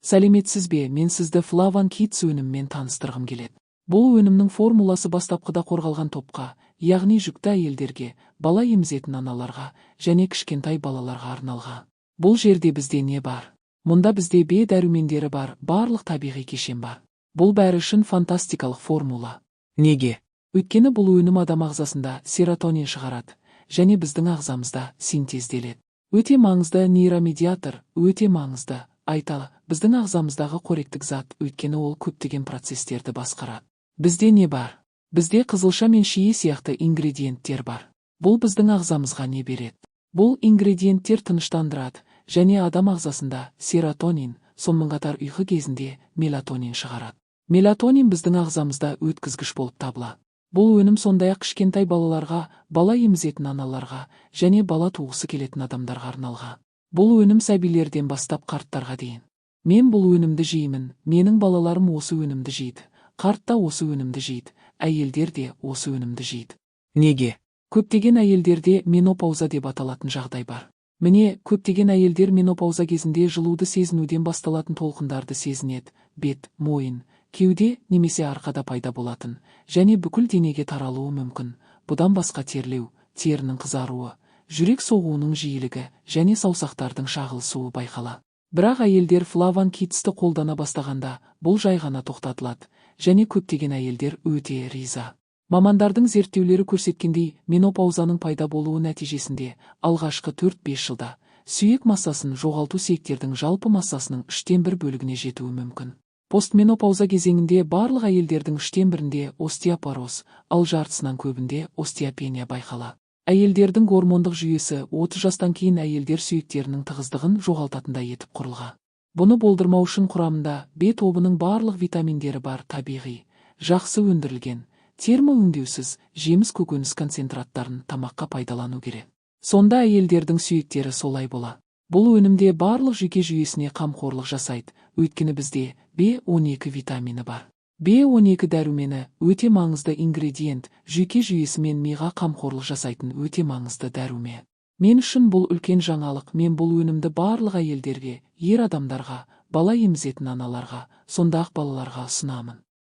Сәлеметсіз бе, мен сізді Flavon Kids өніммен таныстырғым келеді. Бұл өнімнің формуласы бастапқыда қорғалған топқа, яғни жүкті әйелдерге, бала емізетін аналарға және кішкентай балаларға арналған. Бұл жерде бізде не бар? Мұнда бізде Б дәрумендері бар, барлық табиғи кешен бар. Бұл бәрі үшін фантастикалық формула. Неге? Өйткені бұл өнім адам ағзасында серотонин шығарады, және біздің ағзамызда синтезделеді. Өте маңызды нейромедиатор, өте маңызды. Айталы, біздің ағзамыздағы қоректік зат, өйткені ол көптеген процестерді басқарады. Бізде не бар? Бізде қызылша мен шие сияқты ингредиенттер бар. Бұл біздің ағзамызға не береді? Бұл ингредиенттер тыныштандырады, және адам ағзасында серотонин, сонымен қатар ұйқы кезінде мелатонин шығарады. Мелатонин біздің ағзамызда өткізгіш болып табылады. Бұл өнім сондай-ақ кішкентай балаларға, бала емізетін аналарға және бала туғысы келетін адамдарға арналған. Бұл өнім сәбилерден бастап қарттарға дейін. Мен бұл өнімді жеймін, менің балаларым осы өнімді жейді, қарт та осы өнімді жейді, әйелдер де осы өнімді жейді. Неге? Көптеген әйелдерде менопауза деп аталатын жағдай бар. Міне, көптеген әйелдер менопауза кезінде жылуды сезінуден басталатын толқындарды сезінеді, бет, мойын, кеуде немесе арқада пайда болатын, және бүкіл денеге таралуы мүмкін. Бұдан басқа терлеу, терінің қызаруы, жүрек соғуының жиілігі және саусақтардың шағылысуы байқалады. Бірақ әйелдер Flavon Kids'ті қолдана бастағанда, бұл жай ғана тоқтатылады, және көптеген әйелдер өте риза. Мамандардың зерттеулері көрсеткендей, менопаузаның пайда болуы нәтижесінде алғашқы 4-5 жылда сүйек массасын жоғалту сүйектердің жалпы массасының 1/3 бөлігіне жетуі мүмкін. Постменопауза кезеңінде барлық әйелдердің 1/3-інде остеопороз, ал жартысынан көбінде остеопения байқалады. Әйелдердің гормондық жүйесі 30 жастан кейін әйелдер сүйектерінің тығыздығын жоғалтатындай етіп құрылған. Бұны болдырмау үшін құрамында Б тобының барлық витаминдері бар табиғи, жақсы өндірілген, термоөңдеусіз жеміс көкөніс концентраттарын тамаққа пайдалану керек. Сонда әйелдердің сүйектері солай болады. Бұл өнімде барлық жүйке жүйесіне қамқорлық жасайды, өйткені бізде B12 витамині бар. B12 дәрумені өте маңызды ингредиент, жүйке жүйесі мен миға қамқорлық жасайтын өте маңызды дәруме. Мен үшін бұл үлкен жаңалық, мен бұл өнімді барлық әйелдерге, ер адамдарға, бала емізетін аналарға, сондай-ақ балаларға ұсынамын.